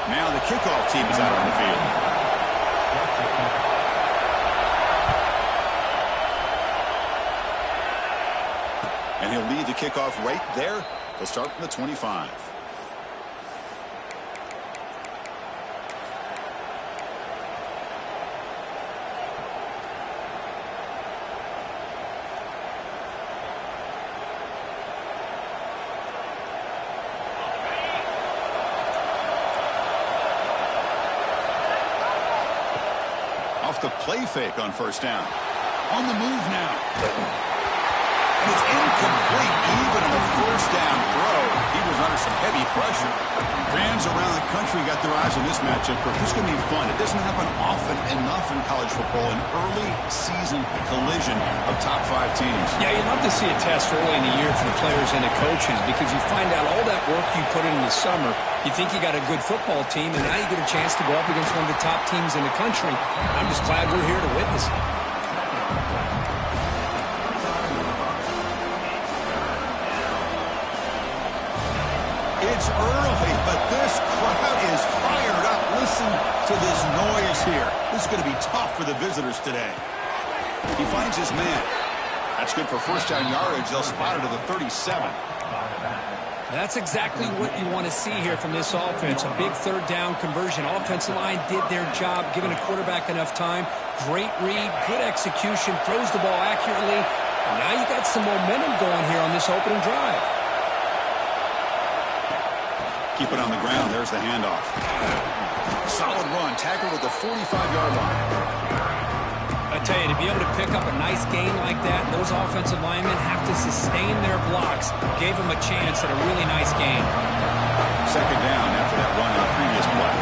Now the kickoff team is out on the field. And he'll lead the kickoff right there. He'll start from the 25. Off the play fake on first down. On the move now. It's incomplete even on the first down throw. He was under some heavy pressure. Fans around the country got their eyes on this matchup. This is going to be fun. It doesn't happen often enough in college football, an early season collision of top 5 teams. Yeah, you'd love to see a test early in the year for the players and the coaches because you find out all that work you put in the summer. You think you got a good football team, and now you get a chance to go up against one of the top teams in the country. I'm just glad we're here to witness it. It's early, but this crowd is fired up. Listen to this noise here. This is going to be tough for the visitors today. He finds his man. That's good for first down yardage. They'll spot it to the 37. That's exactly what you want to see here from this offense. A big third down conversion. Offensive line did their job, giving a quarterback enough time. Great read, good execution, throws the ball accurately. And now you got some momentum going here on this opening drive. Keep it on the ground. There's the handoff. Solid run. Tackled at the 45-yard line. I tell you, to be able to pick up a nice gain like that, those offensive linemen have to sustain their blocks. Gave them a chance at a really nice gain. Second down after that run in the previous play.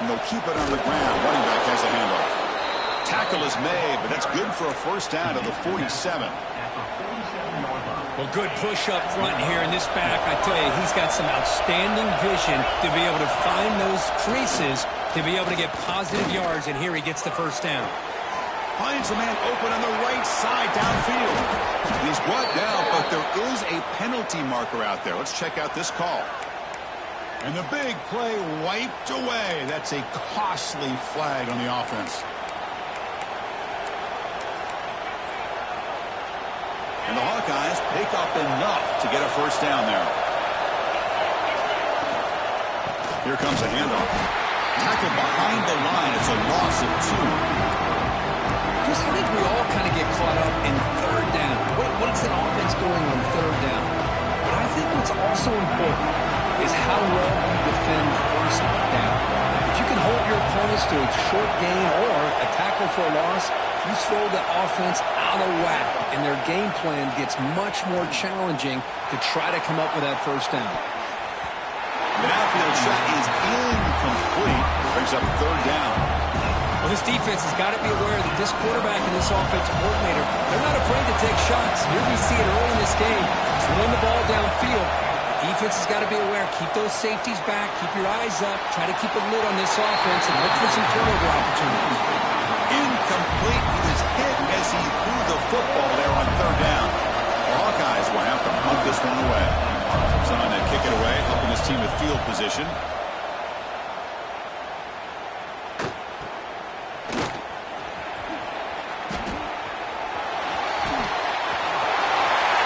And they'll keep it on the ground. Running back has a handoff. Tackle is made, but that's good for a first down to the 47. Well, good push up front here in this back. I tell you, he's got some outstanding vision to be able to find those creases, to be able to get positive yards, and here he gets the first down. Finds a man open on the right side downfield. He's brought down, but there is a penalty marker out there. Let's check out this call. And the big play wiped away. That's a costly flag on the offense. And the Hawkeyes pick up enough to get a first down there. Here comes a handoff. Tackled behind the line. It's a loss of 2. Chris, I think we all kind of get caught up in third down. What is an offense doing on third down? But I think what's also important is how well you defend first down. If you can hold your opponent after a short gain or a tackle for a loss, you throw the offense out of whack, and their game plan gets much more challenging to try to come up with that first down. The outfield shot is incomplete. Brings up third down. Well, this defense has got to be aware that this quarterback and this offensive coordinator, they're not afraid to take shots. Here we see it early in this game. Throwing the ball downfield. The defense has got to be aware. Keep those safeties back. Keep your eyes up. Try to keep a lid on this offense and look for some turnover opportunities. Incomplete. He was hit as he threw the football there on third down. The Hawkeyes will have to punt this one away. Someone to kick it away, helping his team with field position.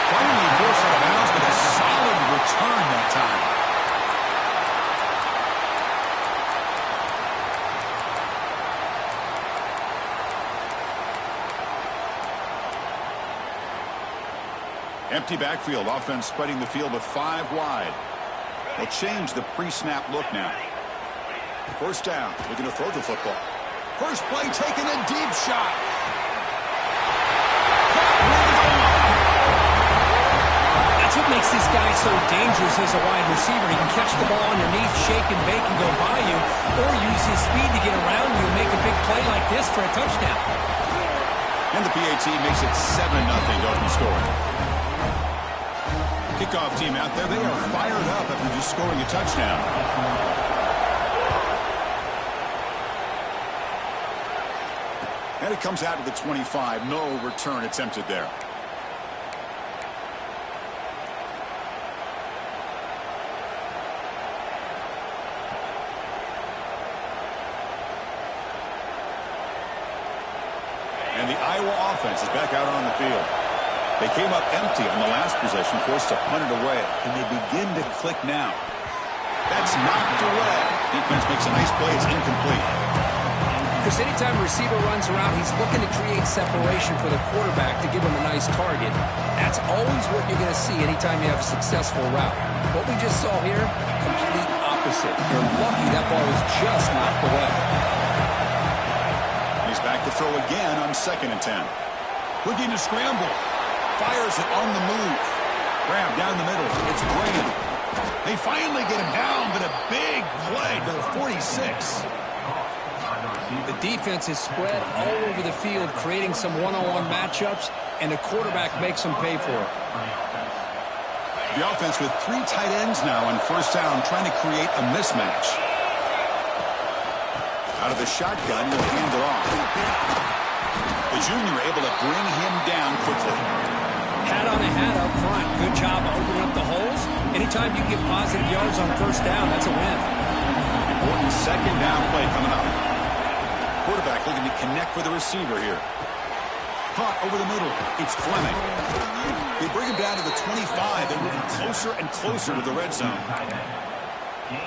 Finally forced out of bounds with a solid return that time. Empty backfield, offense spreading the field with 5 wide. They'll change the pre-snap look now. First down, looking to throw the football. First play taken, a deep shot. That's what makes this guy so dangerous as a wide receiver. He can catch the ball underneath, shake and bake and go by you, or use his speed to get around you and make a big play like this for a touchdown. And the PAT makes it 7-0 open scoring. Kickoff team out there, they are fired up after just scoring a touchdown. And it comes out to the 25. No return attempted there. And the Iowa offense is back out on the field. They came up empty on the last possession, forced to punt it away. And they begin to click now. That's knocked away. Defense makes a nice play. It's incomplete. Chris, anytime a receiver runs around, he's looking to create separation for the quarterback to give him a nice target. That's always what you're going to see anytime you have a successful route. What we just saw here, complete opposite. You're lucky that ball was just knocked away. He's back to throw again on 2nd and 10. Looking to scramble. Fires it on the move. Grab down the middle. It's Graham. They finally get him down, but a big play to the 46. The defense is spread all over the field, creating some one-on-one matchups, and the quarterback makes them pay for it. The offense with 3 tight ends now on first down, trying to create a mismatch. Out of the shotgun, he'll hand it off. The junior able to bring him down quickly. Hat on a hat up front. Good job of opening up the holes. Anytime you get positive yards on first down, that's a win. Important 2nd down play coming up. Quarterback looking to connect with the receiver here. Caught over the middle. It's Fleming. They bring him down to the 25. They're moving closer and closer to the red zone.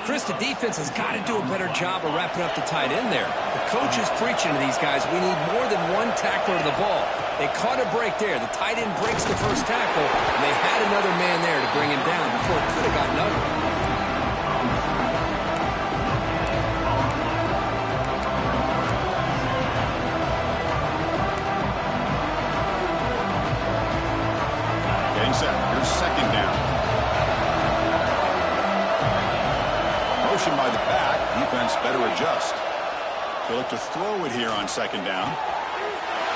Chris, the defense has got to do a better job of wrapping up the tight end there. The coach is preaching to these guys, we need more than one tackler to the ball. They caught a break there. The tight end breaks the first tackle, and they had another man there to bring him down before it could have gotten ugly. Getting set. Here's 2nd down. Motion by the back. Defense better adjust. They look to throw it here on 2nd down.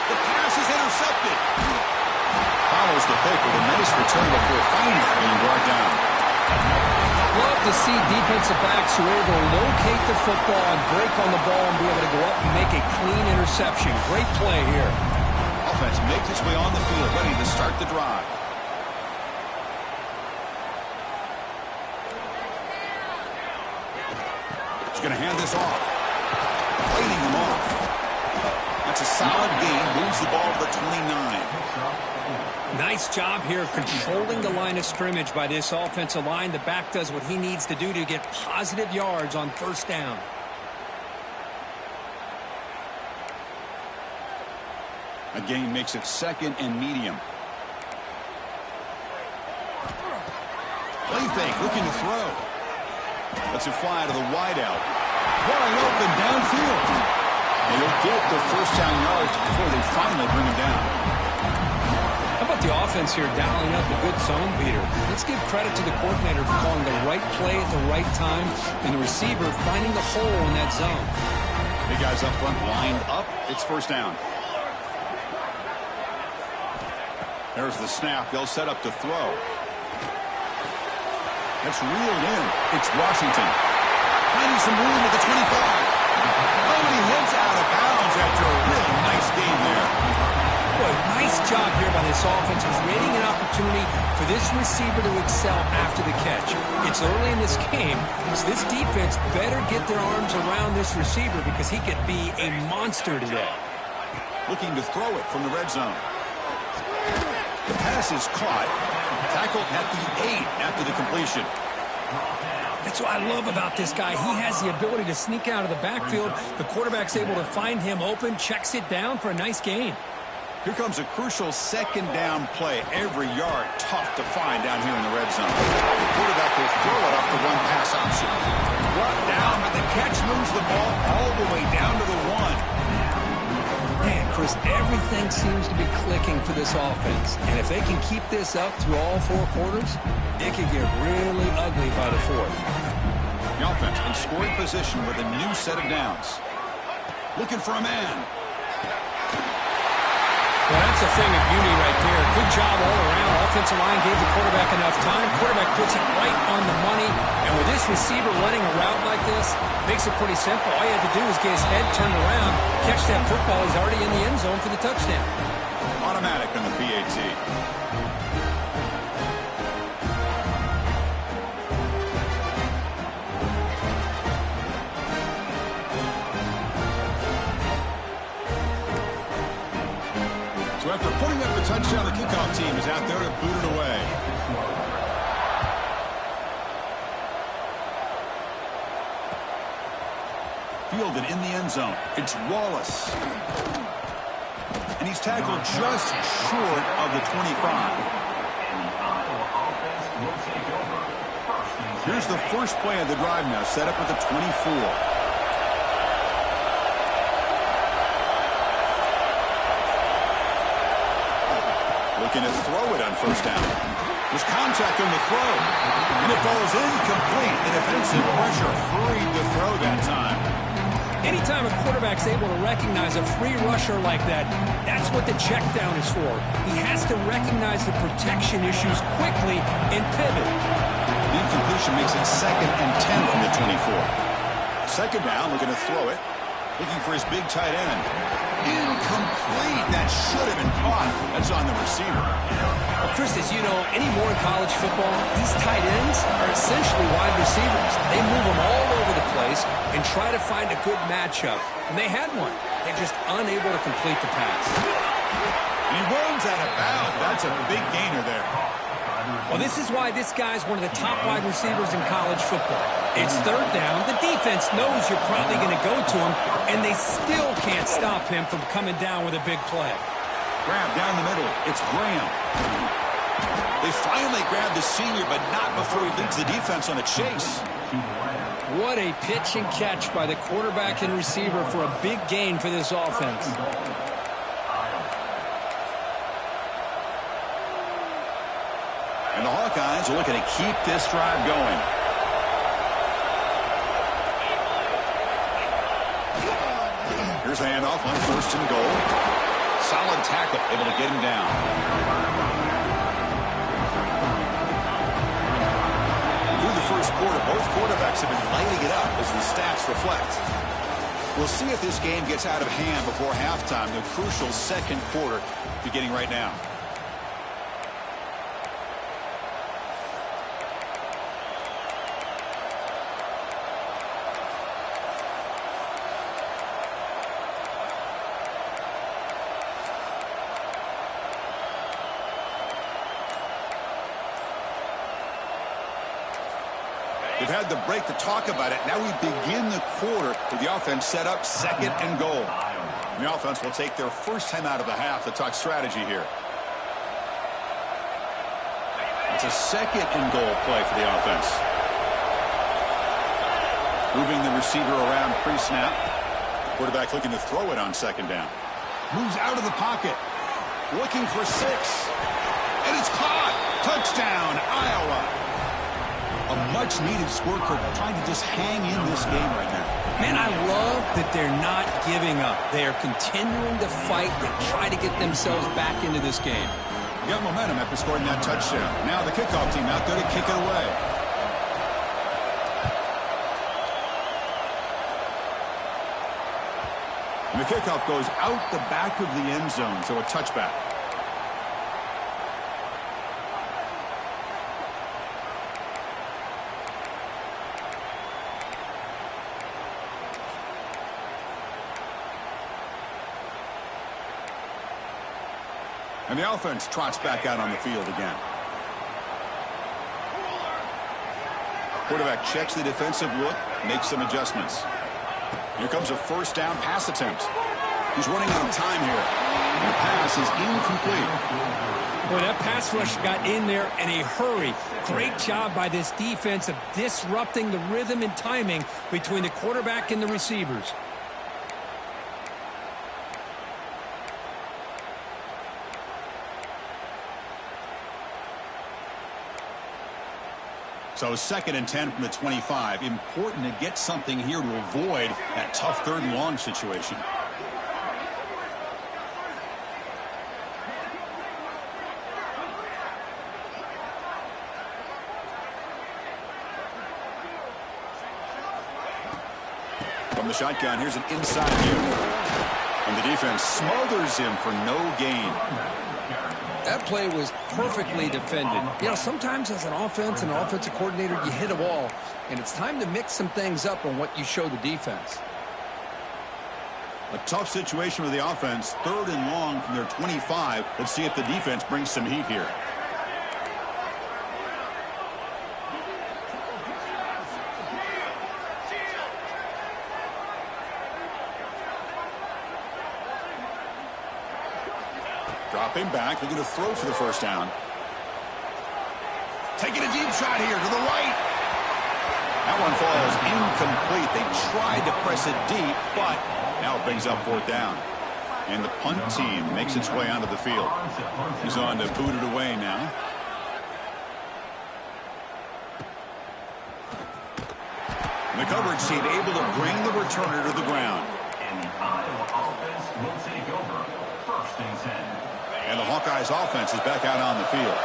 The pass is intercepted. Follows the pick with a nice return before finally being brought down. Love to see defensive backs who are able to locate the football and break on the ball and be able to go up and make a clean interception. Great play here. Offense makes its way on the field, ready to start the drive. He's going to hand this off. Fighting him off. That's a solid gain. Moves the ball to the 29. Nice job here of controlling the line of scrimmage by this offensive line. The back does what he needs to do to get positive yards on first down. A gain makes it 2nd and medium. Play fake, looking to throw. Lets it fly to the wideout. Wide open downfield. And he'll get the first down yards before they finally bring him down. How about the offense here dialing up a good zone beater? Let's give credit to the coordinator for calling the right play at the right time and the receiver finding the hole in that zone. The guys up front lined up. It's first down. There's the snap. They'll set up to throw. That's reeled in. It's Washington. Finding some room at the 25. Oh, and he heads out of bounds after a really nice game there. Boy, nice job here by this offense, creating an opportunity for this receiver to excel after the catch. It's early in this game, so this defense better get their arms around this receiver because he could be a monster today. Looking to throw it from the red zone. The pass is caught. Tackled at the 8 after the completion. That's what I love about this guy. He has the ability to sneak out of the backfield. The quarterback's able to find him open, checks it down for a nice gain. Here comes a crucial second down play. Every yard tough to find down here in the red zone. The quarterback will throw it off the one pass option. Brought down, but the catch moves the ball all the way down to the 1. Man, Chris, everything seems to be clicking for this offense. And if they can keep this up through all 4 quarters, it could get really ugly by the 4th. The offense in scoring position with a new set of downs. Looking for a man. Well, that's a thing of beauty right there. Good job all around. Offensive line gave the quarterback enough time. Quarterback puts it right on the money. And with this receiver running a route like this, makes it pretty simple. All you have to do is get his head turned around, catch that football. He's already in the end zone for the touchdown. Automatic on the PAT. So after putting up a touchdown, the kickoff team is out there to boot it away. Fielded in the end zone. It's Wallace. And he's tackled just short of the 25. Here's the first play of the drive now, set up at the 24. Looking to throw it on first down. There's contact on the throw. And it falls incomplete. The defensive pressure hurried the throw that time. Anytime a quarterback's able to recognize a free rusher like that, that's what the check down is for. He has to recognize the protection issues quickly and pivot. The incompletion makes it 2nd and 10 from the 24. Second down, looking to throw it. Looking for his big tight end. Incomplete. That should have been caught. That's on the receiver. Well, Chris, as you know, anymore in college football, these tight ends are essentially wide receivers. They move them all over the place and try to find a good matchup. And they had one. They're just unable to complete the pass. And he runs out of bounds. That's a big gainer there. Well, this is why this guy's one of the top wide receivers in college football. It's third down. The defense knows you're probably going to go to him, and they still can't stop him from coming down with a big play. Grab down the middle. It's Graham. They finally grab the senior, but not before he leads the defense on a chase. What a pitch and catch by the quarterback and receiver for a big gain for this offense. And the Hawkeyes are looking to keep this drive going. Here's the handoff on first and goal. Solid tackle, able to get him down. Through the first quarter, both quarterbacks have been lighting it up as the stats reflect. We'll see if this game gets out of hand before halftime, the crucial second quarter beginning right now. We've had the break to talk about it. Now we begin the quarter with the offense set up 2nd and goal. The offense will take their first time out of the half to talk strategy here. It's a 2nd and goal play for the offense. Moving the receiver around pre-snap. Quarterback looking to throw it on second down. Moves out of the pocket. Looking for 6. And it's caught. Touchdown, Iowa. A much-needed score, Kirk, trying to just hang in this game right now. Man, I love that they're not giving up. They are continuing to fight to try to get themselves back into this game. You got momentum after scoring that touchdown. Now the kickoff team out there to kick it away. And the kickoff goes out the back of the end zone, so a touchback. And the offense trots back out on the field again. Quarterback checks the defensive look, makes some adjustments. Here comes a first down pass attempt. He's running out of time here. And the pass is incomplete. Boy, that pass rush got in there in a hurry. Great job by this defense of disrupting the rhythm and timing between the quarterback and the receivers. So 2nd and 10 from the 25. Important to get something here to avoid that tough 3rd and long situation. From the shotgun, here's an inside view. And the defense smothers him for no gain. That play was perfectly defended. You know, sometimes as an offense and an offensive coordinator, you hit a wall, and it's time to mix some things up on what you show the defense. A tough situation with the offense. 3rd and long from their 25. Let's see if the defense brings some heat here. Dropping back, looking to throw for the first down. Taking a deep shot here to the right. That one falls incomplete. They tried to press it deep, but now it brings up 4th down. And the punt team makes its way onto the field. He's on to boot it away now. And the coverage team able to bring the returner to the ground. And the Iowa offense will take over 1st and 10. And the Hawkeyes offense is back out on the field.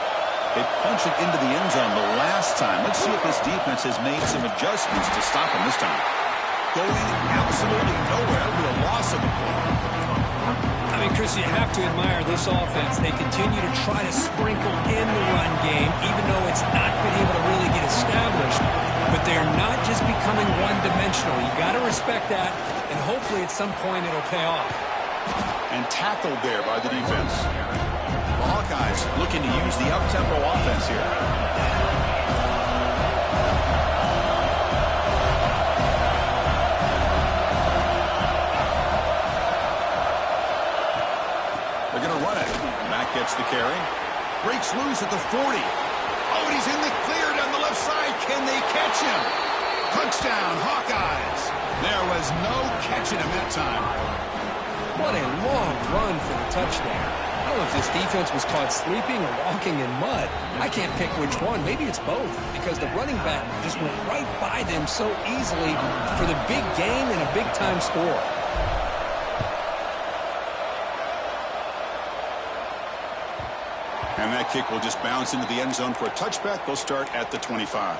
They punched it into the end zone the last time. Let's see if this defense has made some adjustments to stop them this time. Going absolutely nowhere. That'll be a loss of the play. I mean, Chris, you have to admire this offense. They continue to try to sprinkle in the run game, even though it's not been able to really get established. But they're not just becoming one-dimensional. You got to respect that, and hopefully at some point it'll pay off. And tackled there by the defense. The Hawkeyes looking to use the up-tempo offense here. They're going to run it. Mack gets the carry. Breaks loose at the 40. Oh, and he's in the clear down the left side. Can they catch him? Touchdown, Hawkeyes. There was no catching him that time. What a long run for the touchdown. I don't know if this defense was caught sleeping or walking in mud. I can't pick which one. Maybe it's both, because the running back just went right by them so easily for the big gain and a big-time score. And that kick will just bounce into the end zone for a touchback. They'll start at the 25.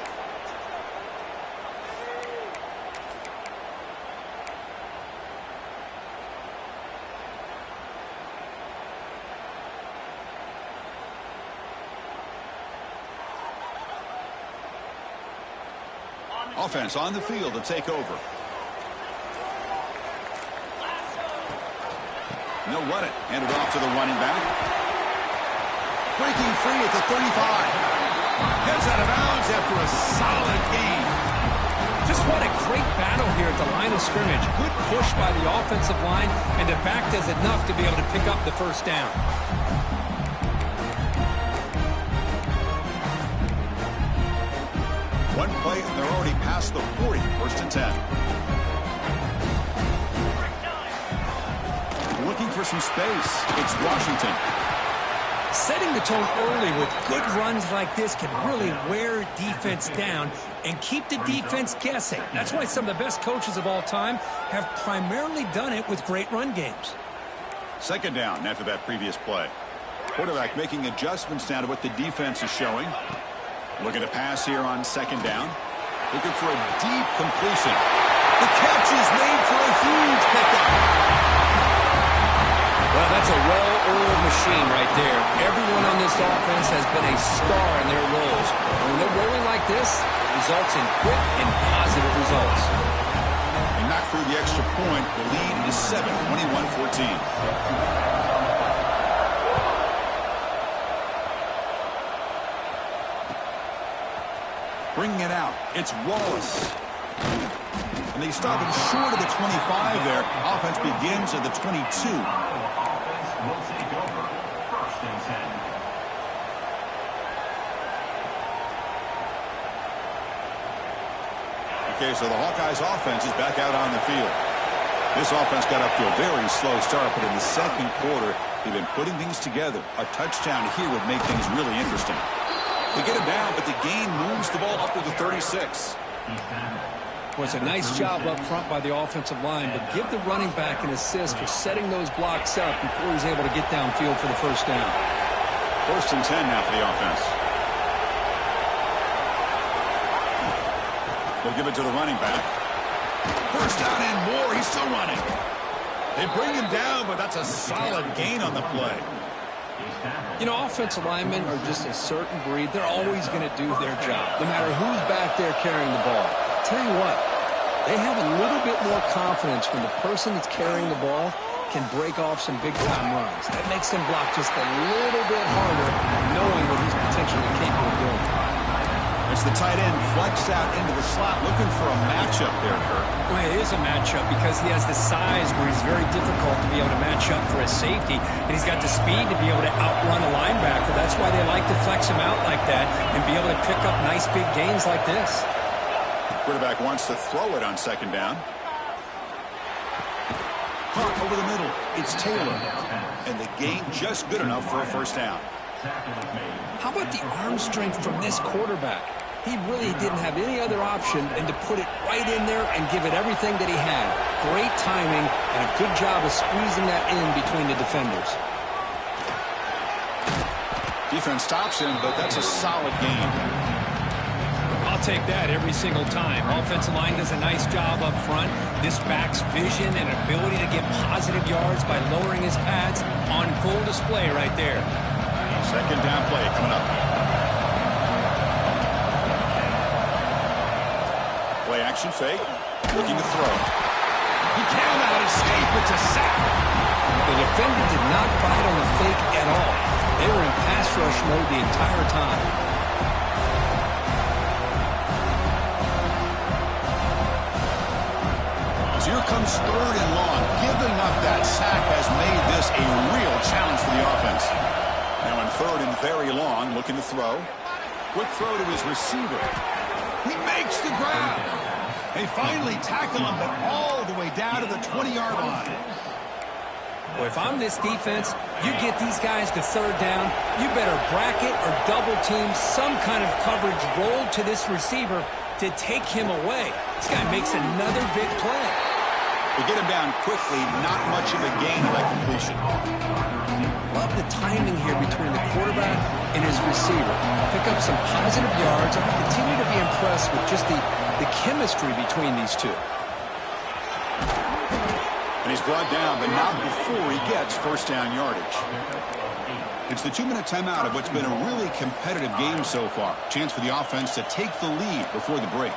Offense on the field to take over. And they'll run it. Hand it off to the running back. Breaking free at the 35. Heads out of bounds after a solid gain. Just what a great battle here at the line of scrimmage. Good push by the offensive line, and the back does enough to be able to pick up the first down. One play, and they're already past the 40. 1st and 10. for some space. It's Washington. Setting the tone early with good runs like this can really wear defense down and keep the defense guessing. That's why some of the best coaches of all time have primarily done it with great run games. Second down after that previous play. Quarterback making adjustments now to what the defense is showing. Looking to pass here on second down. Looking for a deep completion. The catch is made for a huge pickup. Well, that's a well-oiled machine right there. Everyone on this offense has been a star in their roles. And when they're rolling like this, it results in quick and positive results. And not through the extra point. The lead is 7, 21-14. Bringing it out. It's Wallace. And they stop him short of the 25 there. Offense begins at the 22. Will take over. First and 10. Okay, so the Hawkeyes offense is back out on the field. This offense got up to a very slow start, but in the second quarter, they've been putting things together. A touchdown here would make things really interesting. They get him down, but the gain moves the ball up to the 36. Well, it's a nice job up front by the offensive line, but give the running back an assist for setting those blocks up before he's able to get downfield for the first down. First and 10 now for the offense. They'll give it to the running back. First down and more. He's still running. They bring him down, but that's a solid gain on the play. You know, offensive linemen are just a certain breed. They're always going to do their job, no matter who's back there carrying the ball. I'll tell you what, they have a little bit more confidence when the person that's carrying the ball can break off some big-time runs. That makes them block just a little bit harder, knowing what he's potentially capable of doing. It's the tight end flexed out into the slot, looking for a matchup there, Kirk. Well, it is a matchup because he has the size where he's very difficult to be able to match up for a safety, and he's got the speed to be able to outrun a linebacker. That's why they like to flex him out like that and be able to pick up nice big gains like this. Quarterback wants to throw it on second down. Hunt over the middle. It's Taylor. And the gain just good enough for a first down. How about the arm strength from this quarterback? He really didn't have any other option than to put it right in there and give it everything that he had. Great timing and a good job of squeezing that in between the defenders. Defense stops him, but that's a solid gain. I'll take that every single time. Offensive line does a nice job up front. This back's vision and ability to get positive yards by lowering his pads on full display right there. Second down play coming up. Play action fake. Looking to throw. He cannot escape. It's a sack. The defender did not bite on the fake at all. They were in pass rush mode the entire time. As here comes third and long. Giving up that sack has made this a real challenge for the offense. Now in third and very long, looking to throw. Quick throw to his receiver. He makes the grab. They finally tackle him, but all the way down to the 20-yard line. Well, if I'm this defense, you get these guys to third down, you better bracket or double team some kind of coverage roll to this receiver to take him away. This guy makes another big play. They get him down quickly, not much of a gain on that completion. Love the timing here between the quarterback and his receiver. Pick up some positive yards, and I continue to be impressed with just the chemistry between these two. And he's brought down, but not before he gets first down yardage. It's the 2-minute timeout of what's been a really competitive game so far. Chance for the offense to take the lead before the break.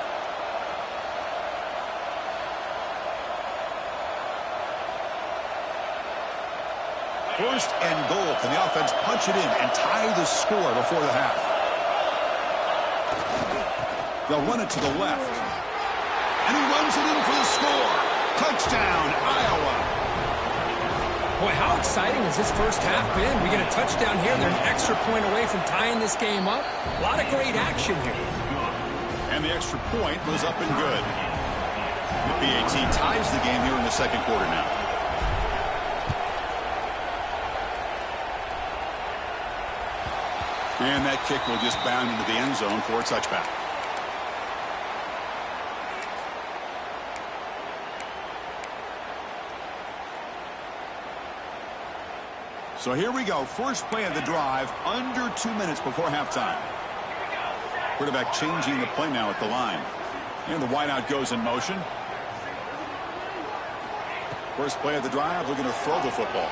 First and goal. Can the offense punch it in and tie the score before the half? They'll run it to the left. And he runs it in for the score. Touchdown, Iowa. Boy, how exciting has this first half been? We get a touchdown here. They're an extra point away from tying this game up. A lot of great action here. And the extra point was up and good. The PAT ties the game here in the second quarter now. And that kick will just bound into the end zone for a touchback. So here we go. First play of the drive, under 2 minutes before halftime. Quarterback changing the play now at the line. And the wideout goes in motion. First play of the drive, looking to throw the football.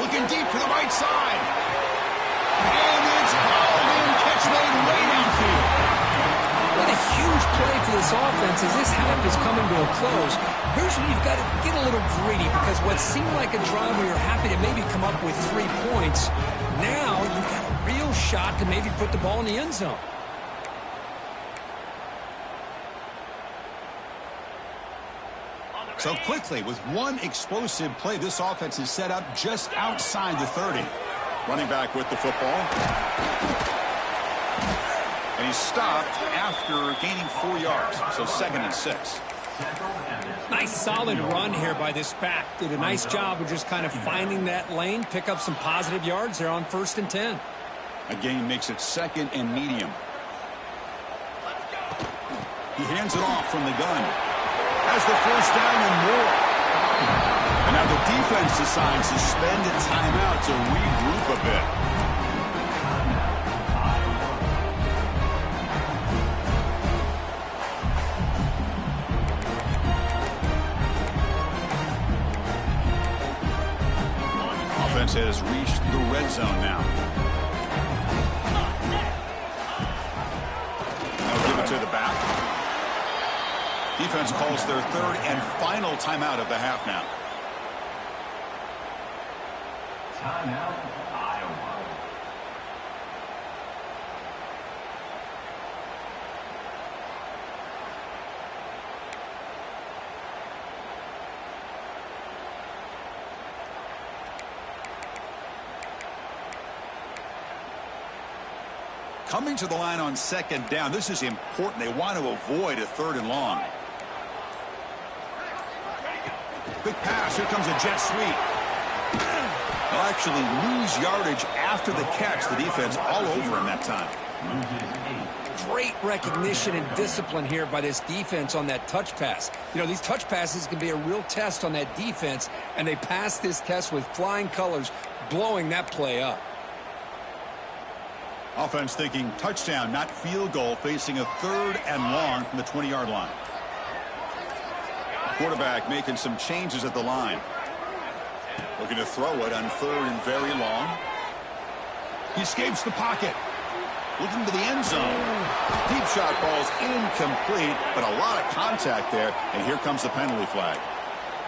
Looking deep to the right side. And it's hauled in. Catch made way downfield. What a huge play for this offense as this half is coming to a close. Here's where you've got to get a little greedy, because what seemed like a drive where you're happy to maybe come up with 3 points, now you've got a real shot to maybe put the ball in the end zone. So quickly, with one explosive play, this offense is set up just outside the 30. Running back with the football. And he's stopped after gaining 4 yards. So 2nd and 6. Nice solid run here by this back. Did a nice job of just kind of finding that lane, pick up some positive yards there on 1st and 10. A gain makes it 2nd and medium. He hands it off from the gun. Has the first down and more. And now the defense decides to spend a timeout to regroup a bit. Offense has reached the red zone now. They'll give it to the back. Defense calls their 3rd and final timeout of the half now. Timeout, Iowa. Coming to the line on 2nd down. This is important. They want to avoid a 3rd and long. Big pass. Here comes a jet sweep. They'll actually lose yardage after the catch. The defense all over him that time. Great recognition and discipline here by this defense on that touch pass. You know, these touch passes can be a real test on that defense, and they passed this test with flying colors, blowing that play up. Offense thinking touchdown, not field goal, facing a 3rd and long from the 20-yard line. Quarterback making some changes at the line. Looking to throw it on 3rd and very long. He escapes the pocket. Looking to the end zone. Deep shot ball's incomplete, but a lot of contact there, and here comes the penalty flag.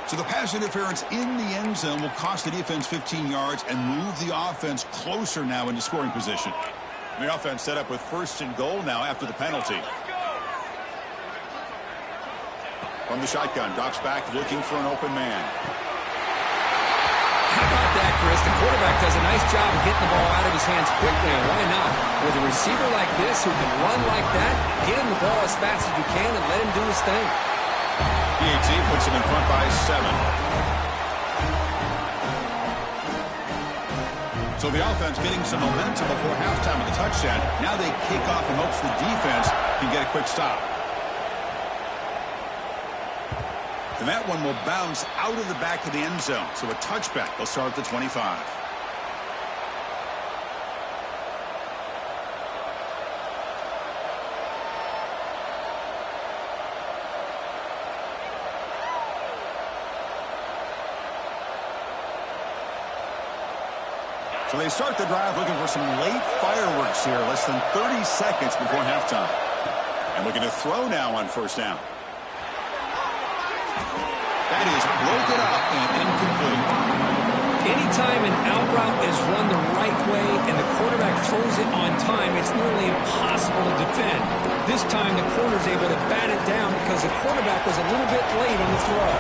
So the pass interference in the end zone will cost the defense 15 yards and move the offense closer now into scoring position. The offense set up with 1st and goal now after the penalty. From the shotgun, drops back looking for an open man. How about that, Chris? The quarterback does a nice job of getting the ball out of his hands quickly, and why not? With a receiver like this who can run like that, get him the ball as fast as you can and let him do his thing. PAT puts him in front by 7. So the offense getting some momentum before halftime with the touchdown. Now they kick off in hopes the defense can get a quick stop. And that one will bounce out of the back of the end zone. So a touchback. They'll start at the 25. So they start the drive looking for some late fireworks here, less than 30 seconds before halftime. And looking to throw now on 1st down. That is broken up and incomplete. Anytime an out route is run the right way and the quarterback throws it on time, it's nearly impossible to defend. This time the corner's able to bat it down because the quarterback was a little bit late on the throw.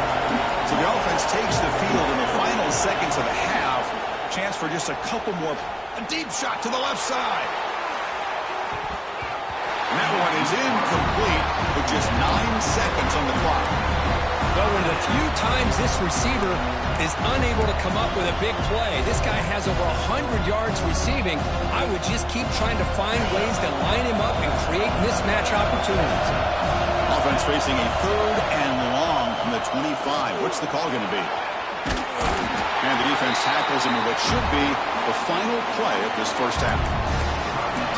So the offense takes the field in the final seconds of the half. Chance for just a couple more. A deep shot to the left side. And that one is incomplete with just 9 seconds on the clock. Well, one of the few times this receiver is unable to come up with a big play. This guy has over 100 yards receiving. I would just keep trying to find ways to line him up and create mismatch opportunities. Offense facing a 3rd and long from the 25. What's the call going to be? And the defense tackles him in what should be the final play of this first half.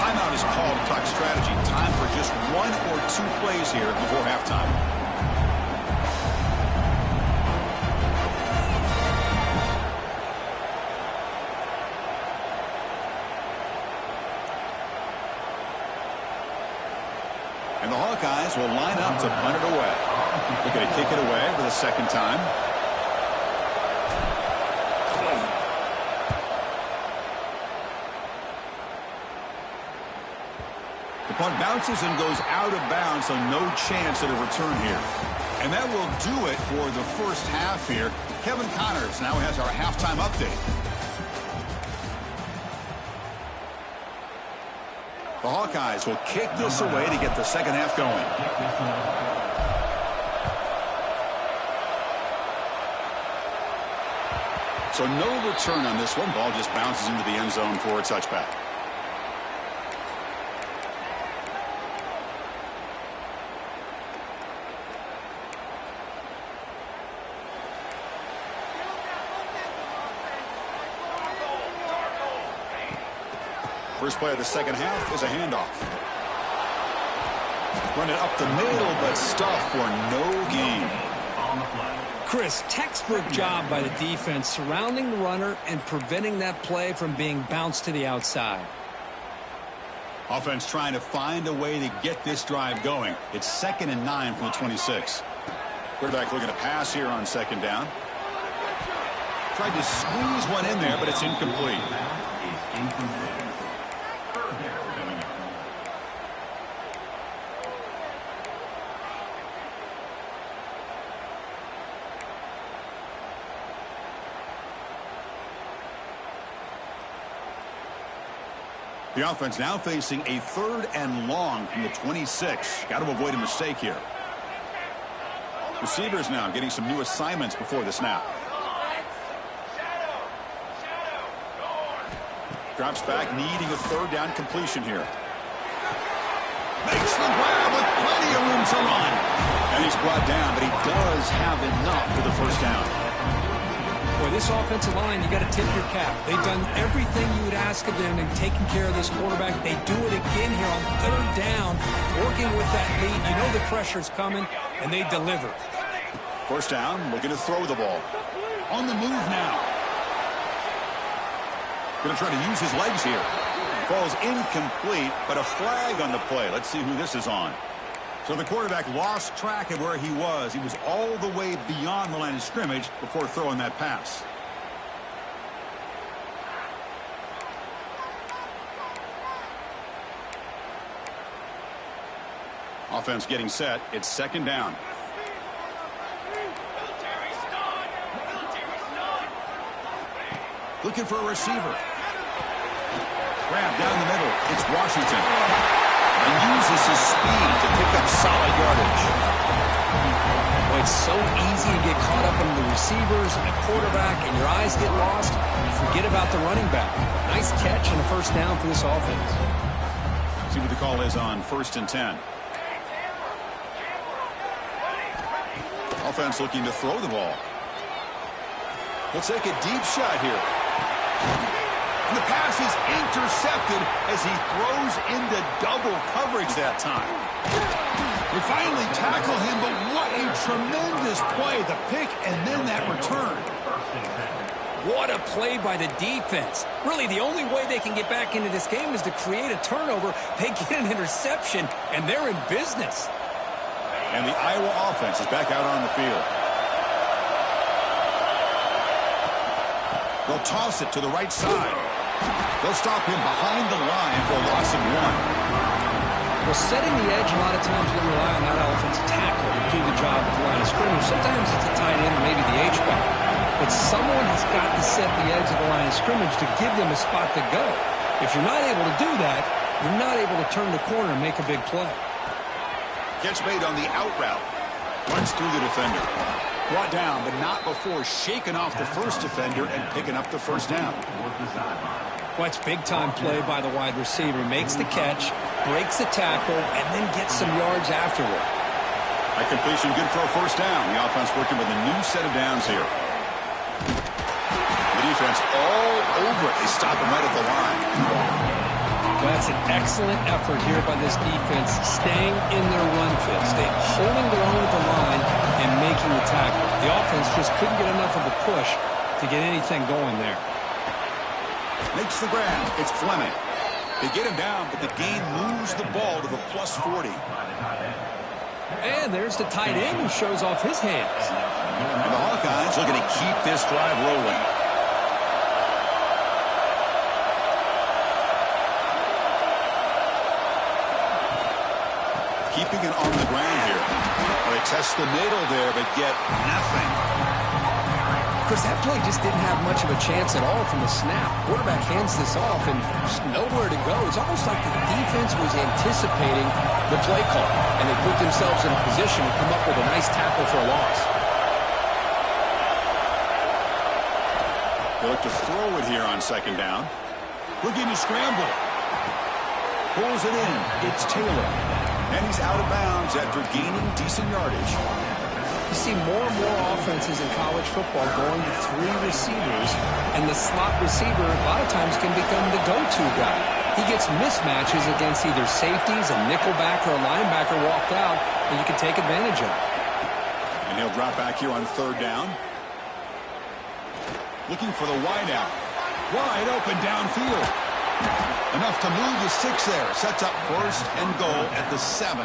Timeout is called to talk strategy. Time for just 1 or 2 plays here before halftime. And the Hawkeyes will line up to punt it away. They're going to kick it away for the 2nd time. The punt bounces and goes out of bounds, so no chance at a return here. And that will do it for the first half here. Kevin Connors now has our halftime update. The Hawkeyes will kick this away to get the second half going. So no return on this one. Ball just bounces into the end zone for a touchback. First play of the second half is a handoff. Run it up the middle, but stuff for no gain. Chris, textbook job by the defense surrounding the runner and preventing that play from being bounced to the outside. Offense trying to find a way to get this drive going. It's 2nd and 9 from the 26. Quarterback looking to pass here on 2nd down. Tried to squeeze one in there, but it's incomplete. The offense now facing a 3rd and long from the 26. Got to avoid a mistake here. Receivers now getting some new assignments before the snap. Drops back, needing a 3rd down completion here. Makes the grab with plenty of room to run. And he's brought down, but he does have enough for the first down. Boy, this offensive line, you got to tip your cap. They've done everything you would ask of them in taking care of this quarterback. They do it again here on 3rd down, working with that lead. You know the pressure's coming, and they deliver. First down, looking to throw the ball. On the move now. Going to try to use his legs here. Falls incomplete, but a flag on the play. Let's see who this is on. So the quarterback lost track of where he was. He was all the way beyond the line of scrimmage before throwing that pass. Offense getting set. It's 2nd down. Looking for a receiver. Grab down the middle. It's Washington. And uses his speed to pick up solid yardage. Well, it's so easy to get caught up in the receivers and the quarterback, and your eyes get lost. You forget about the running back. Nice catch and a first down for this offense. See what the call is on 1st and 10. Offense looking to throw the ball. He'll take a deep shot here. And the pass is intercepted as he throws into double coverage that time. They finally tackle him, but what a tremendous play. The pick and then that return. What a play by the defense. Really, the only way they can get back into this game is to create a turnover. They get an interception, and they're in business. And the Iowa offense is back out on the field. They'll toss it to the right side. They'll stop him behind the line for a loss of 1. Well, setting the edge, a lot of times we rely on that offensive tackle to do the job at the line of scrimmage. Sometimes it's a tight end or maybe the H-back. But someone has got to set the edge of the line of scrimmage to give them a spot to go. If you're not able to do that, you're not able to turn the corner and make a big play. Catch made on the out route. Runs through the defender. Brought down, but not before shaking off the first defender and picking up the first down. Well, it's big-time play by the wide receiver. Makes the catch, breaks the tackle, and then gets some yards afterward. A completion good for a first down. The offense working with a new set of downs here. The defense all over it. They stop him right at the line. Well, that's an excellent effort here by this defense, staying in their run fit, staying holding their own at the line and making the tackle. The offense just couldn't get enough of a push to get anything going there. Makes the grab. It's Fleming. They get him down, but the gain moves the ball to the plus 40. And there's the tight end who shows off his hands. And the Hawkeyes looking to keep this drive rolling. Keeping it on the ground here. Well, they test the middle there, but get nothing. Of course, that play just didn't have much of a chance at all from the snap. Quarterback hands this off and just nowhere to go. It's almost like the defense was anticipating the play call, and they put themselves in a position to come up with a nice tackle for a loss. They look to throw it here on second down. Looking to scramble. Pulls it in. It's Taylor. And he's out of bounds after gaining decent yardage. You see more and more offenses in college football going to 3 receivers, and the slot receiver a lot of times can become the go-to guy. He gets mismatches against either safeties, a nickelback, or a linebacker walked out, and you can take advantage of it. And he'll drop back here on third down. Looking for the wide out. Wide open downfield. Enough to move the 6 there. Sets up first and goal at the 7.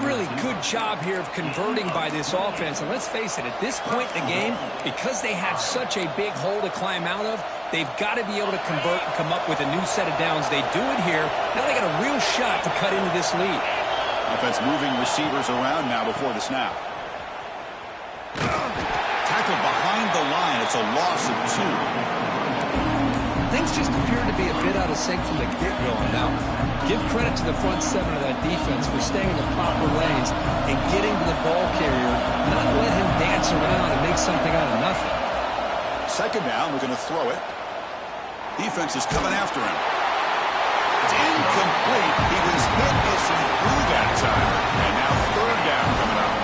Really good job here of converting by this offense. And let's face it, at this point in the game, because they have such a big hole to climb out of, they've got to be able to convert and come up with a new set of downs. They do it here. Now they got a real shot to cut into this lead. Offense moving receivers around now before the snap. Tackled behind the line. It's a loss of 2. Things just appear to be a bit out of sync from the get-go on that one. Give credit to the front 7 of that defense for staying in the proper lanes and getting to the ball carrier, not let him dance around and make something out of nothing. Second down, we're going to throw it. Defense is coming after him. It's incomplete. He was hit as he threw that time. And now third down coming up.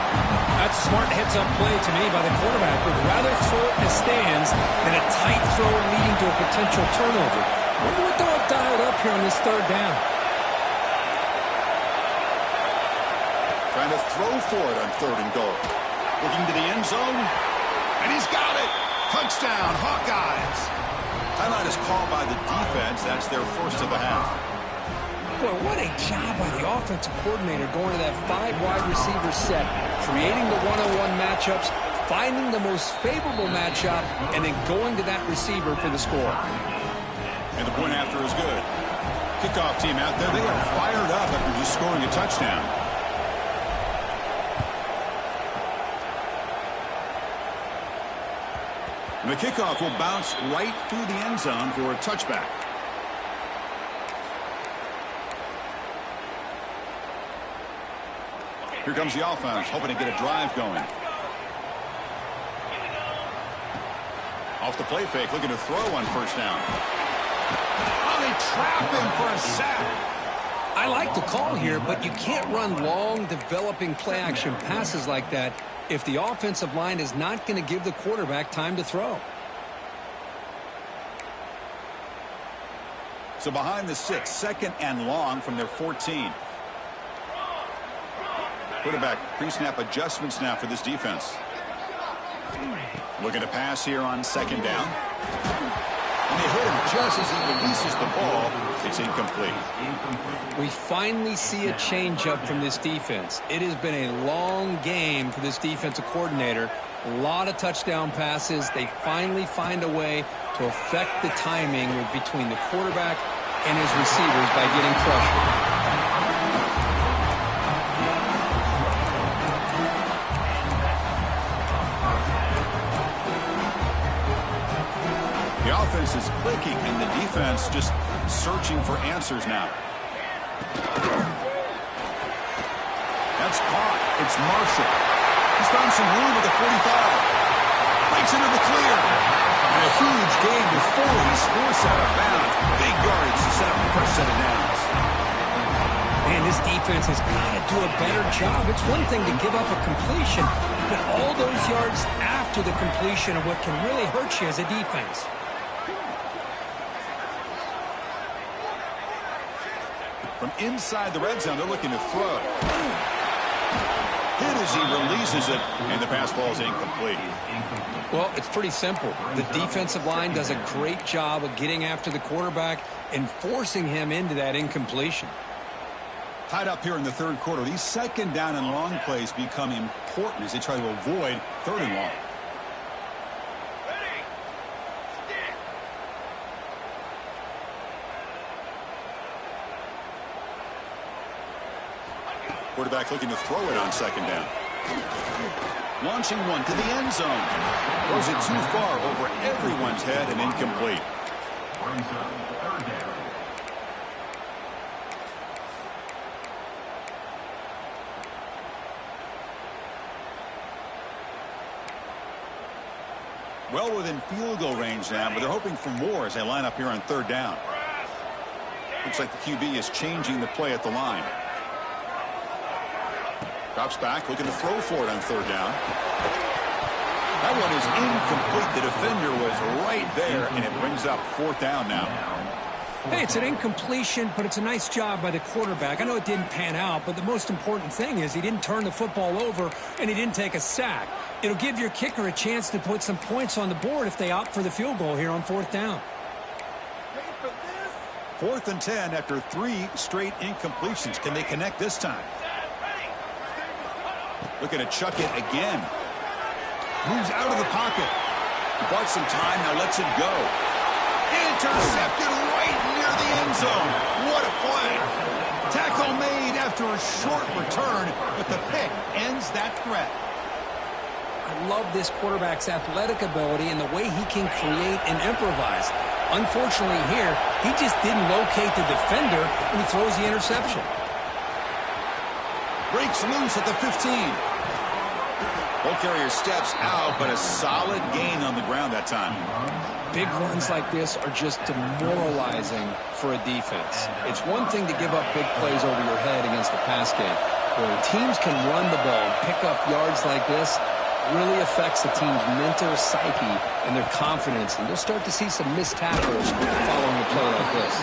That's a smart heads-up play to me by the quarterback. Would rather throw it in the stands than a tight throw leading to a potential turnover. Wonder what they'll have dialed up here on this third down. Trying to throw for it on third and goal. Looking to the end zone. And he's got it. Touchdown, Hawkeyes. Timeout is called by the defense. That's their first of the half. Boy, what a job by the offensive coordinator going to that 5 wide receiver set, creating the one-on-one matchups, finding the most favorable matchup, and then going to that receiver for the score. And the point after is good. Kickoff team out there, they are fired up after just scoring a touchdown. And the kickoff will bounce right through the end zone for a touchback. Here comes the offense, hoping to get a drive going. Off the play fake, looking to throw on first down. Oh, they trap him for a sack. I like the call here, but you can't run long, developing play-action passes like that if the offensive line is not going to give the quarterback time to throw. So behind the 6, second and long from their 14. Quarterback pre-snap adjustments now for this defense. Looking to pass here on second down. And they hit him just as he releases the ball. It's incomplete. We finally see a change-up from this defense. It has been a long game for this defensive coordinator. A lot of touchdown passes. They finally find a way to affect the timing between the quarterback and his receivers by getting pressure. The offense is clicking, and the defense just searching for answers now. That's caught. It's Marshall. He's found some room at the 45. Breaks into the clear. And a huge gain before he's forced out of bounds. Big yards to set up the first set of downs. Man, this defense has got to do a better job. It's one thing to give up a completion, but all those yards after the completion are what can really hurt you as a defense. From inside the red zone, they're looking to throw. Hit as he releases it, and the pass falls incomplete. Well, it's pretty simple. The defensive line does a great job of getting after the quarterback and forcing him into that incompletion. Tied up here in the third quarter. These second down and long plays become important as they try to avoid third and long. Quarterback looking to throw it on second down. Launching one to the end zone. Throws it too far over everyone's head and incomplete. Well within field goal range now, but they're hoping for more as they line up here on third down. Looks like the QB is changing the play at the line. Drops back, looking to throw for it on third down. That one is incomplete. The defender was right there, and it brings up fourth down now. Hey, it's an incompletion, but it's a nice job by the quarterback. I know it didn't pan out, but the most important thing is he didn't turn the football over, and he didn't take a sack. It'll give your kicker a chance to put some points on the board if they opt for the field goal here on fourth down. 4th and 10 after 3 straight incompletions. Can they connect this time? Looking to chuck it again. Moves out of the pocket. He bought some time, now lets it go. Intercepted right near the end zone. What a play. Tackle made after a short return, but the pick ends that threat. I love this quarterback's athletic ability and the way he can create and improvise. Unfortunately here, he just didn't locate the defender when he throws the interception. Breaks loose at the 15. Ball carrier steps out, but a solid gain on the ground that time. Big runs like this are just demoralizing for a defense. It's one thing to give up big plays over your head against the pass game. When teams can run the ball and pick up yards like this, it really affects the team's mental psyche and their confidence. And you'll start to see some missed tackles following a play like this.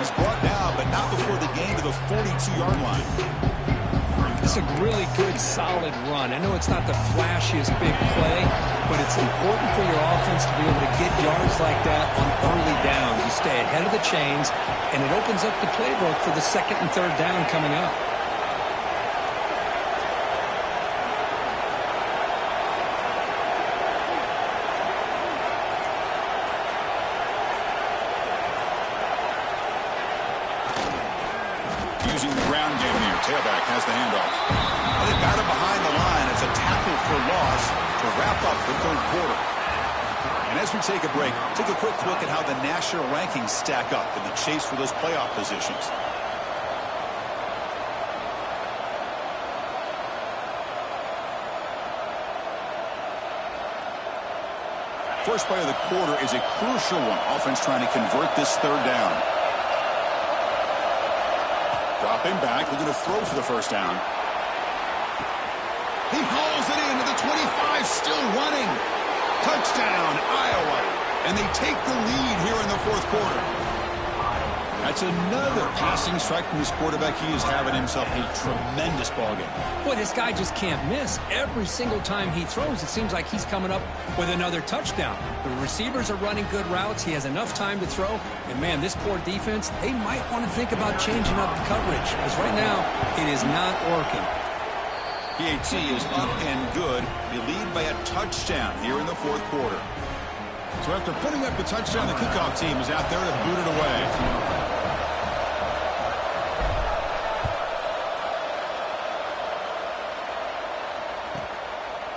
He's brought down, but not before the gain to the 42-yard line. It's a really good, solid run. I know it's not the flashiest big play, but it's important for your offense to be able to get yards like that on early downs. You stay ahead of the chains, and it opens up the playbook for the second and third down coming up. Using the ground game here. Tailback has the handoff. And they got him behind the line as a tackle for loss to wrap up the third quarter. And as we take a break, take a quick look at how the national rankings stack up in the chase for those playoff positions. First play of the quarter is a crucial one. Offense trying to convert this third down. Dropping back, looking to throw for the first down. He hauls it into the 25, still running. Touchdown, Iowa. And they take the lead here in the fourth quarter. That's another passing strike from this quarterback. He is having himself a tremendous ballgame. Boy, this guy just can't miss. Every single time he throws, it seems like he's coming up with another touchdown. The receivers are running good routes. He has enough time to throw. And, man, this poor defense, they might want to think about changing up the coverage. Because right now, it is not working. PAT is up and good. They lead by a touchdown here in the fourth quarter. So after putting up the touchdown, the kickoff team is out there to boot it away.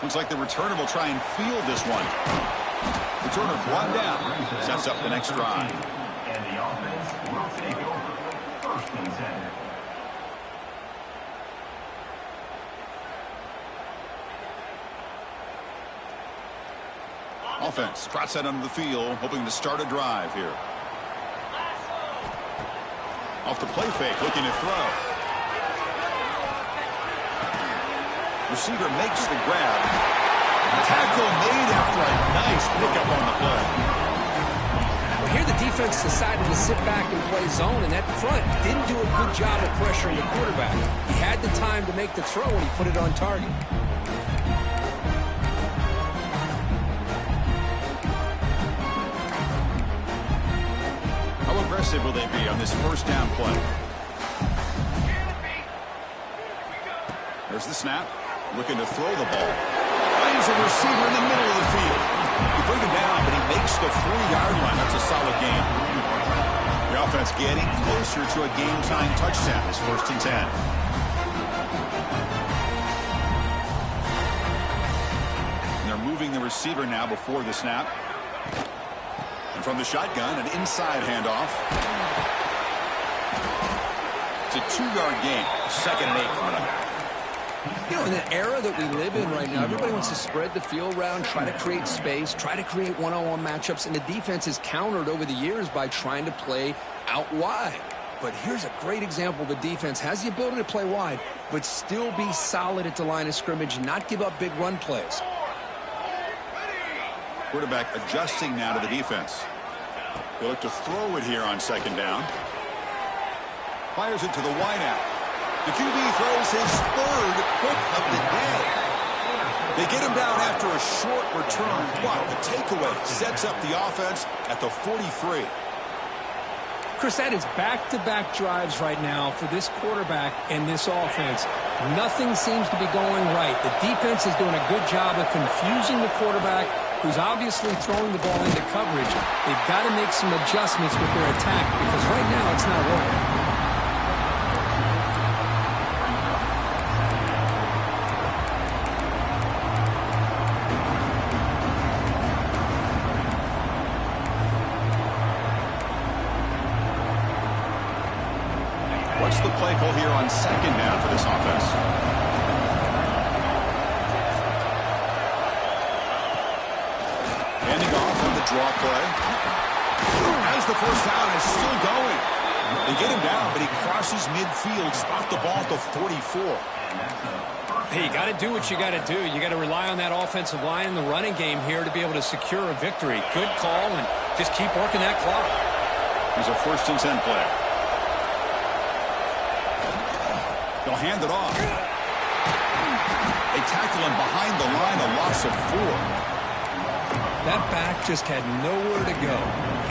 Looks like the returner will try and field this one. Returner brought down. Sets up the next drive. And the offense will take over. First and 10. Offense trots that under the field, hoping to start a drive here. Off the play fake, looking to throw. Receiver makes the grab. Tackle made after a nice pickup on the play. Well, here the defense decided to sit back and play zone, and that front didn't do a good job of pressuring the quarterback. He had the time to make the throw, and he put it on target. How aggressive will they be on this first down play? There's the snap. Looking to throw the ball. Finds a receiver in the middle of the field. You bring him down, but he makes the 40-yard line. That's a solid game. The offense getting closer to a game-time touchdown. It's 1st and 10. And they're moving the receiver now before the snap. And from the shotgun, an inside handoff. It's a 2-yard gain. 2nd and 8 coming up. You know, in the era that we live in right now, everybody wants to spread the field around, try to create space, try to create one-on-one matchups, and the defense is countered over the years by trying to play out wide. But here's a great example. The defense has the ability to play wide, but still be solid at the line of scrimmage and not give up big run plays. Quarterback adjusting now to the defense. They look to throw it here on 2nd down. Fires it to the wideout. The QB throws his 3rd pick of the day. They get him down after a short return, but the takeaway sets up the offense at the 43. Chris, that is back-to-back drives right now for this quarterback and this offense. Nothing seems to be going right. The defense is doing a good job of confusing the quarterback, who's obviously throwing the ball into coverage. They've got to make some adjustments with their attack because right now it's not working. What's the play call here on 2nd down for this offense? Handing off on the draw play. As the first down is still going. They get him down, but he crosses midfield, spot the ball at the 44. Hey, you got to do what you got to do. You got to rely on that offensive line in the running game here to be able to secure a victory. Good call, and just keep working that clock. Here's a 1st and 10 play. They'll hand it off. They tackle him behind the line, a loss of 4. That back just had nowhere to go.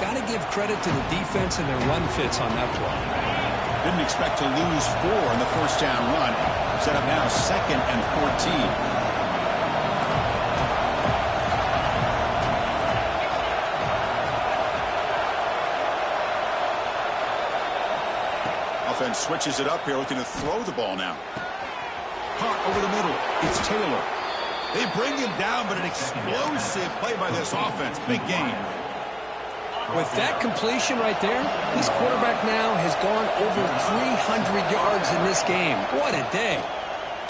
Got to give credit to the defense and their run fits on that play. Didn't expect to lose 4 in the first down run. Set up now 2nd and 14. Offense switches it up here, looking to throw the ball now. Caught over the middle. It's Taylor. They bring him down, but an explosive play by this offense. Big game. With that completion right there, this quarterback now has gone over 300 yards in this game. What a day.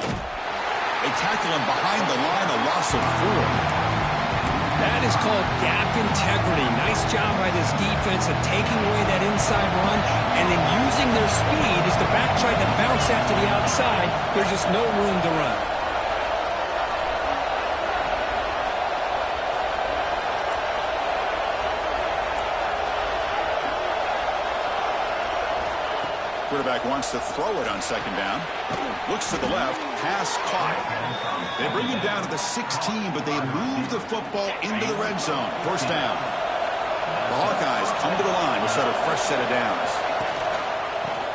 They tackle him behind the line, a loss of 4. That is called gap integrity. Nice job by this defense of taking away that inside run and then using their speed as the back tried to bounce out to the outside. There's just no room to run. Quarterback wants to throw it on 2nd down. Looks to the left. Pass caught. They bring him down to the 16, but they move the football into the red zone. 1st down. The Hawkeyes come to the line to set a fresh set of downs.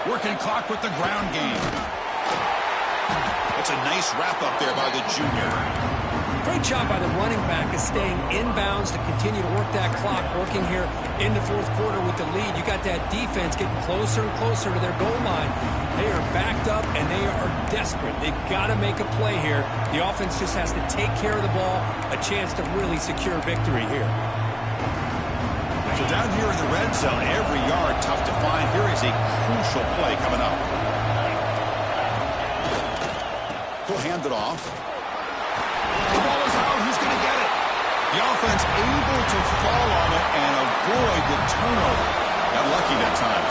Working clock with the ground game. It's a nice wrap up there by the junior. Great job by the running back of staying inbounds to continue to work that clock, working here in the 4th quarter with the lead. You got that defense getting closer and closer to their goal line. They are backed up, and they are desperate. They've got to make a play here. The offense just has to take care of the ball, a chance to really secure victory here. So down here in the red zone, every yard tough to find. Here is a crucial play coming up. He'll hand it off. The ball is out. Who's going to get it? The offense able to fall on it and avoid the turnover. Got lucky that time.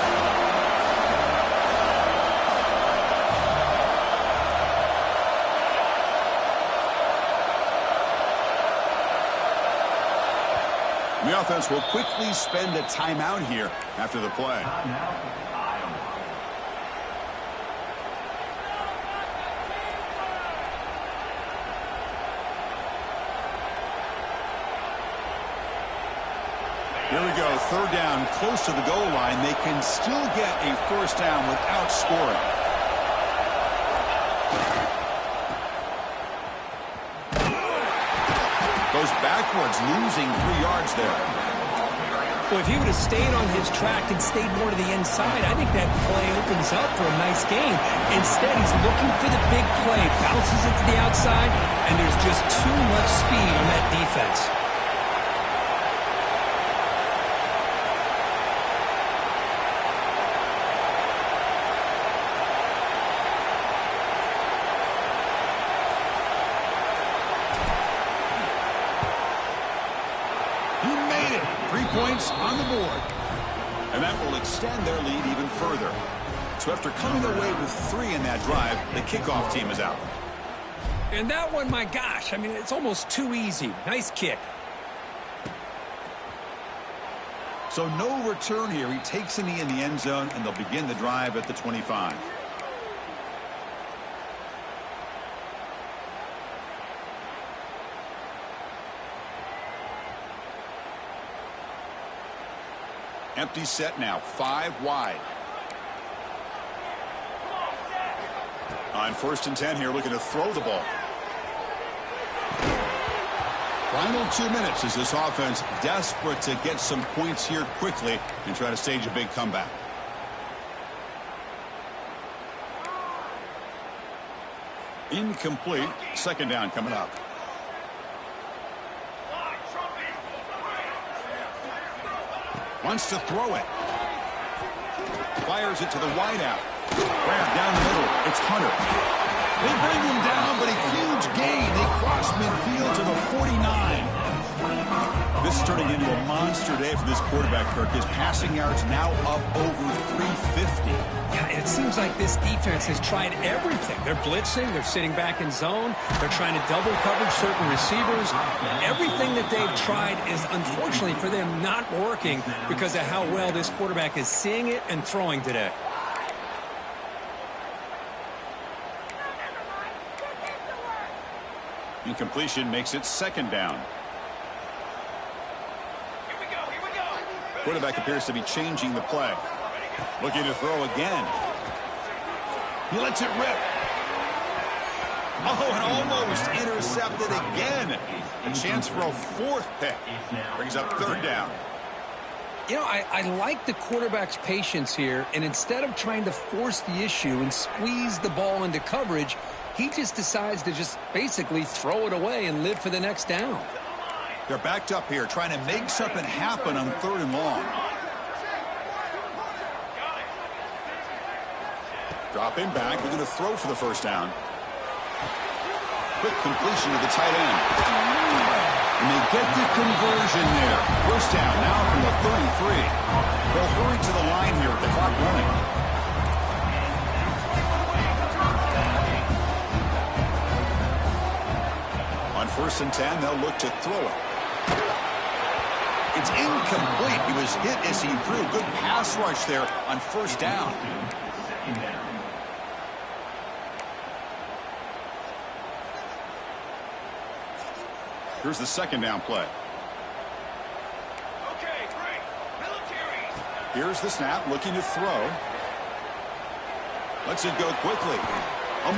The offense will quickly spend a timeout here after the play. Here we go, third down, close to the goal line. They can still get a first down without scoring. Goes backwards, losing 3 yards there. Well, if he would have stayed on his track and stayed more to the inside, I think that play opens up for a nice gain. Instead, he's looking for the big play, bounces it to the outside, and there's just too much speed on that defense. Points on the board. And that will extend their lead even further. So after coming away with 3 in that drive, the kickoff team is out. And that one, my gosh, I mean, it's almost too easy. Nice kick. So no return here. He takes a knee in the end zone, and they'll begin the drive at the 25. Empty set now, 5 wide. On 1st and 10 here, looking to throw the ball. Final 2 minutes as this offense desperate to get some points here quickly and try to stage a big comeback. Incomplete. Second down coming up. Wants to throw it. Fires it to the wideout. Grab down the middle. It's Hunter. They bring him down, but a huge gain. They cross midfield to the 49. This is turning into a monster day for this quarterback, Kirk. His passing yards now up over 350. Yeah, and it seems like this defense has tried everything. They're blitzing. They're sitting back in zone. They're trying to double coverage certain receivers. Everything that they've tried is, unfortunately for them, not working because of how well this quarterback is seeing it and throwing today. Incompletion makes it second down. Quarterback appears to be changing the play. Looking to throw again. He lets it rip. Oh, and almost intercepted again. A chance for a 4th pick. Brings up 3rd down. You know, I like the quarterback's patience here, and instead of trying to force the issue and squeeze the ball into coverage, he just decides to just basically throw it away and live for the next down. They're backed up here, trying to make something happen on 3rd and long. Dropping back, looking to throw for the first down. Quick completion to the tight end. And they get the conversion there. First down now from the 33. They'll hurry to the line here with the clock running. On 1st and 10, they'll look to throw it. It's incomplete. He was hit as he threw. Good pass rush there on 1st down. Here's the 2nd down play. Here's the snap, looking to throw. Lets it go quickly.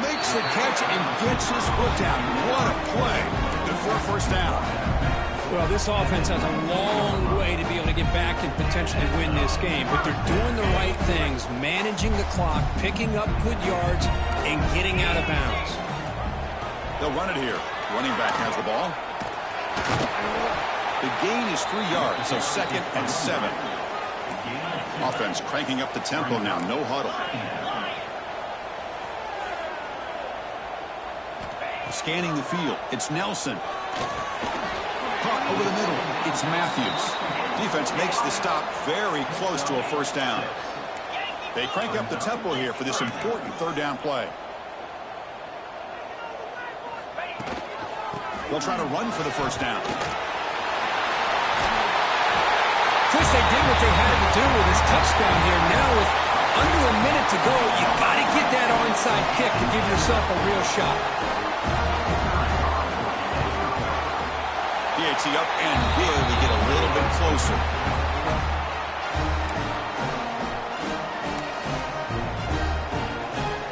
Makes the catch and gets his foot down. What a play. Good for a first down. Well, this offense has a long way to be able to get back and potentially win this game, but they're doing the right things, managing the clock, picking up good yards, and getting out of bounds. They'll run it here. Running back has the ball. The gain is 3 yards, so 2nd and 7. Offense cranking up the tempo now. No huddle. Scanning the field. It's Nelson. Caught over the middle. It's Matthews. Defense makes the stop very close to a first down. They crank up the tempo here for this important third down play. They'll try to run for the first down. Chris, they did what they had to do with his touchdown here. Now with under a minute to go, you got to get that onside kick to give yourself a real shot. DAT up and good. We get a little bit closer.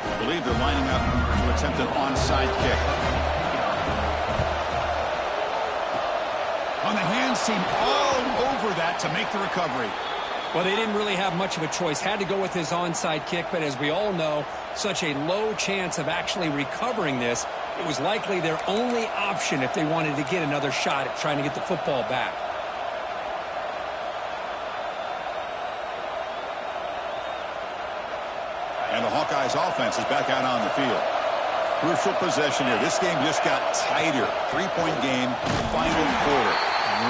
I believe they're lining up to attempt an onside kick. On the hands team, all over that to make the recovery. Well, they didn't really have much of a choice. Had to go with his onside kick, but as we all know, such a low chance of actually recovering this. It was likely their only option if they wanted to get another shot at trying to get the football back. And the Hawkeyes offense is back out on the field. Crucial possession here. This game just got tighter. 3-point game, final quarter.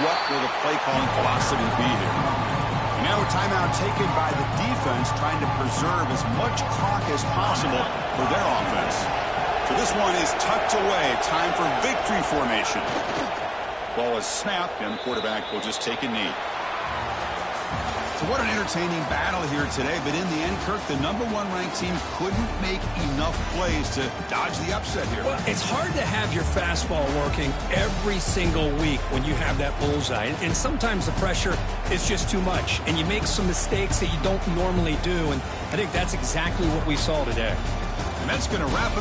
What will the play calling philosophy be here? And now a timeout taken by the defense, trying to preserve as much clock as possible for their offense. So this one is tucked away. Time for victory formation. Ball is snapped, and the quarterback will just take a knee. So what an entertaining battle here today. But in the end, Kirk, the #1 ranked team couldn't make enough plays to dodge the upset here. Well, it's hard to have your fastball working every single week when you have that bullseye. And sometimes the pressure is just too much. And you make some mistakes that you don't normally do. And I think that's exactly what we saw today. And that's going to wrap it up.